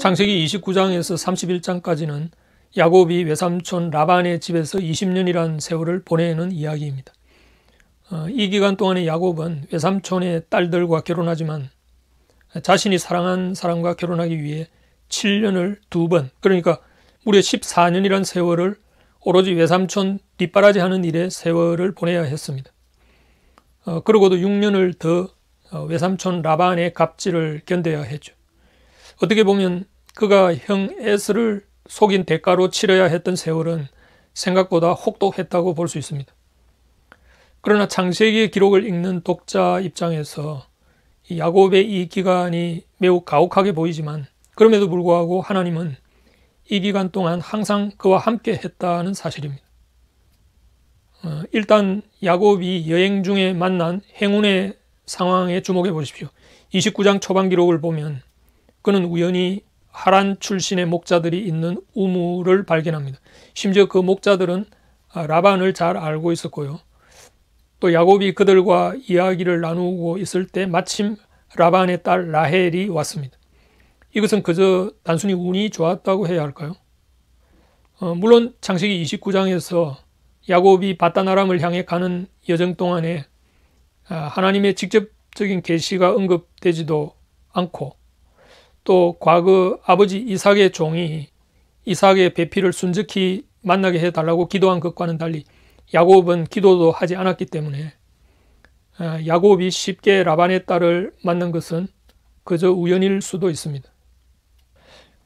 창세기 29장에서 31장까지는 야곱이 외삼촌 라반의 집에서 20년이란 세월을 보내는 이야기입니다. 이 기간 동안에 야곱은 외삼촌의 딸들과 결혼하지만 자신이 사랑한 사람과 결혼하기 위해 7년을 2번, 그러니까 무려 14년이란 세월을 오로지 외삼촌 뒷바라지하는 일에 세월을 보내야 했습니다. 그러고도 6년을 더 외삼촌 라반의 갑질을 견뎌야 했죠. 어떻게 보면 그가 형 에스를 속인 대가로 치러야 했던 세월은 생각보다 혹독했다고 볼 수 있습니다. 그러나 창세기의 기록을 읽는 독자 입장에서 야곱의 이 기간이 매우 가혹하게 보이지만 그럼에도 불구하고 하나님은 이 기간 동안 항상 그와 함께 했다는 사실입니다. 일단 야곱이 여행 중에 만난 행운의 상황에 주목해 보십시오. 29장 초반 기록을 보면 그는 우연히 하란 출신의 목자들이 있는 우물을 발견합니다. 심지어 그 목자들은 라반을 잘 알고 있었고요. 또 야곱이 그들과 이야기를 나누고 있을 때 마침 라반의 딸 라헬이 왔습니다. 이것은 그저 단순히 운이 좋았다고 해야 할까요? 물론 창세기 29장에서 야곱이 바단 아람을 향해 가는 여정 동안에 하나님의 직접적인 계시가 언급되지도 않고 또 과거 아버지 이삭의 종이 이삭의 배필을 순적히 만나게 해달라고 기도한 것과는 달리 야곱은 기도도 하지 않았기 때문에 야곱이 쉽게 라반의 딸을 만난 것은 그저 우연일 수도 있습니다.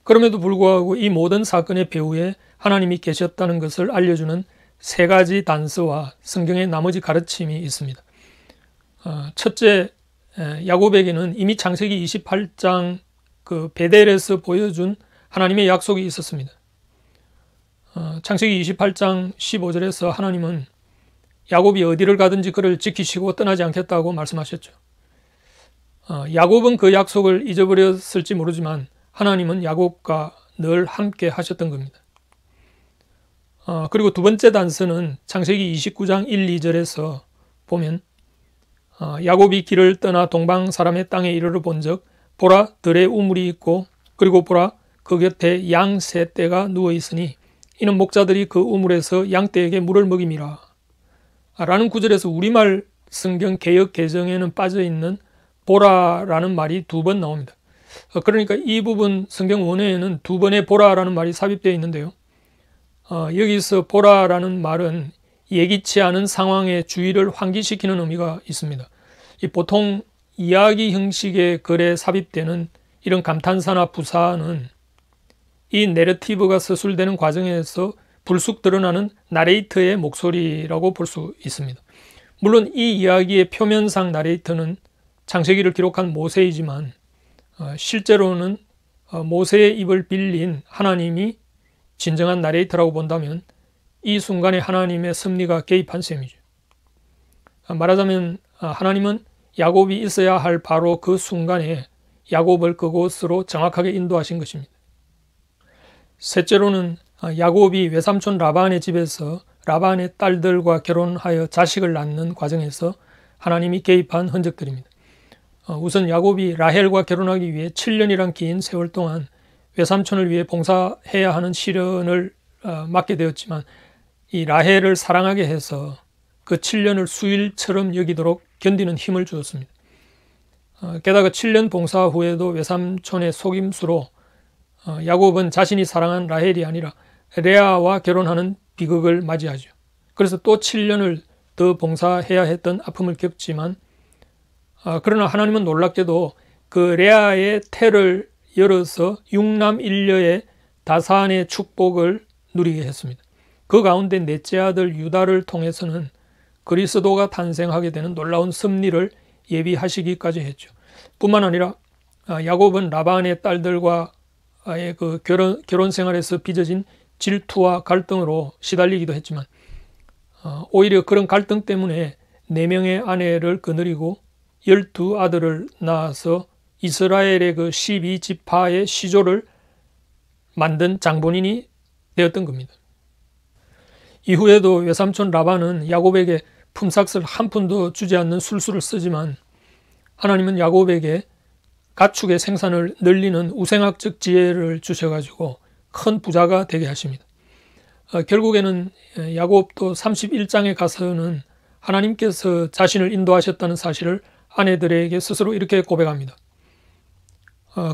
그럼에도 불구하고 이 모든 사건의 배후에 하나님이 계셨다는 것을 알려주는 3가지 단서와 성경의 나머지 가르침이 있습니다. 첫째, 야곱에게는 이미 창세기 28장 그 베델에서 보여준 하나님의 약속이 있었습니다. 창세기 28장 15절에서 하나님은 야곱이 어디를 가든지 그를 지키시고 떠나지 않겠다고 말씀하셨죠. 야곱은 그 약속을 잊어버렸을지 모르지만 하나님은 야곱과 늘 함께 하셨던 겁니다. 그리고 두 번째 단서는 창세기 29장 1, 2절에서 보면 야곱이 길을 떠나 동방 사람의 땅에 이르러 본즉 보라 들에 우물이 있고 그리고 보라 그 곁에 양 3떼가 누워 있으니 이는 목자들이 그 우물에서 양떼에게 물을 먹임이라 라는 구절에서 우리말 성경 개역 개정에는 빠져있는 보라라는 말이 2번 나옵니다. 그러니까 이 부분 성경 원어에는 2번의 보라라는 말이 삽입되어 있는데요. 여기서 보라라는 말은 예기치 않은 상황의 주의를 환기시키는 의미가 있습니다. 보통 이야기 형식의 글에 삽입되는 이런 감탄사나 부사는 이 내러티브가 서술되는 과정에서 불쑥 드러나는 나레이터의 목소리라고 볼 수 있습니다. 물론 이 이야기의 표면상 나레이터는 창세기를 기록한 모세이지만 실제로는 모세의 입을 빌린 하나님이 진정한 나레이터라고 본다면 이 순간에 하나님의 섭리가 개입한 셈이죠. 말하자면 하나님은 야곱이 있어야 할 바로 그 순간에 야곱을 그곳으로 정확하게 인도하신 것입니다. 셋째로는 야곱이 외삼촌 라반의 집에서 라반의 딸들과 결혼하여 자식을 낳는 과정에서 하나님이 개입한 흔적들입니다. 우선 야곱이 라헬과 결혼하기 위해 7년이란 긴 세월 동안 외삼촌을 위해 봉사해야 하는 시련을 맡게 되었지만 이 라헬을 사랑하게 해서 그 7년을 수일처럼 여기도록 견디는 힘을 주었습니다. 게다가 7년 봉사 후에도 외삼촌의 속임수로 야곱은 자신이 사랑한 라헬이 아니라 레아와 결혼하는 비극을 맞이하죠. 그래서 또 7년을 더 봉사해야 했던 아픔을 겪지만 그러나 하나님은 놀랍게도 그 레아의 태를 열어서 6남 1녀의 다산의 축복을 누리게 했습니다. 그 가운데 넷째 아들 유다를 통해서는 그리스도가 탄생하게 되는 놀라운 섭리를 예비하시기까지 했죠. 뿐만 아니라 야곱은 라반의 딸들과의 그 결혼 생활에서 빚어진 질투와 갈등으로 시달리기도 했지만 오히려 그런 갈등 때문에 4명의 아내를 거느리고 12아들을 낳아서 이스라엘의 그 12지파의 시조를 만든 장본인이 되었던 겁니다. 이후에도 외삼촌 라반은 야곱에게 품삯을 한 푼도 주지 않는 술수를 쓰지만 하나님은 야곱에게 가축의 생산을 늘리는 우생학적 지혜를 주셔가지고 큰 부자가 되게 하십니다. 결국에는 야곱도 31장에 가서는 하나님께서 자신을 인도하셨다는 사실을 아내들에게 스스로 이렇게 고백합니다.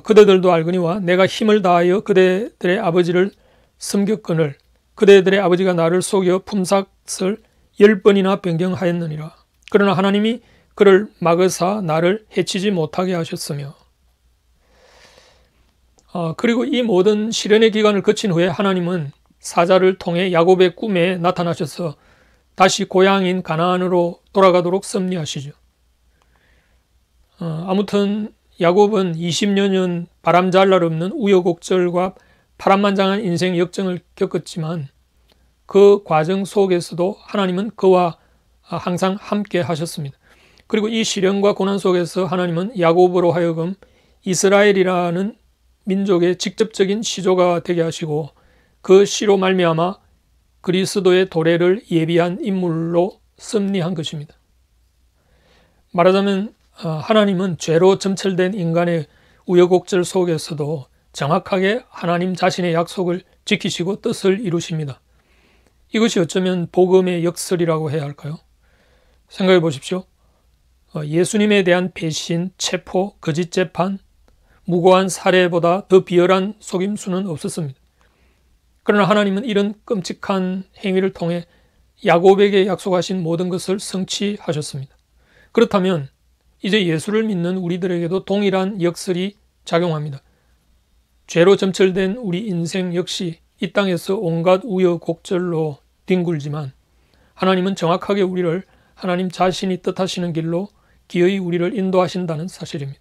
그대들도 알거니와 내가 힘을 다하여 그대들의 아버지를 섬겼거늘 그대들의 아버지가 나를 속여 품삯을 10번이나 변경하였느니라. 그러나 하나님이 그를 막으사 나를 해치지 못하게 하셨으며, 그리고 이 모든 시련의 기간을 거친 후에 하나님은 사자를 통해 야곱의 꿈에 나타나셔서 다시 고향인 가나안으로 돌아가도록 섭리하시죠. 아무튼 야곱은 20여 년 바람잘 날 없는 우여곡절과 파란만장한 인생 역정을 겪었지만 그 과정 속에서도 하나님은 그와 항상 함께 하셨습니다. 그리고 이 시련과 고난 속에서 하나님은 야곱으로 하여금 이스라엘이라는 민족의 직접적인 시조가 되게 하시고 그 시로 말미암아 그리스도의 도래를 예비한 인물로 섭리한 것입니다. 말하자면 하나님은 죄로 점철된 인간의 우여곡절 속에서도 정확하게 하나님 자신의 약속을 지키시고 뜻을 이루십니다. 이것이 어쩌면 복음의 역설이라고 해야 할까요? 생각해 보십시오. 예수님에 대한 배신, 체포, 거짓 재판, 무고한 살해보다 더 비열한 속임수는 없었습니다. 그러나 하나님은 이런 끔찍한 행위를 통해 야곱에게 약속하신 모든 것을 성취하셨습니다. 그렇다면 이제 예수를 믿는 우리들에게도 동일한 역설이 작용합니다. 죄로 점철된 우리 인생 역시 이 땅에서 온갖 우여곡절로 뒹굴지만 하나님은 정확하게 우리를 하나님 자신이 뜻하시는 길로 기어이 우리를 인도하신다는 사실입니다.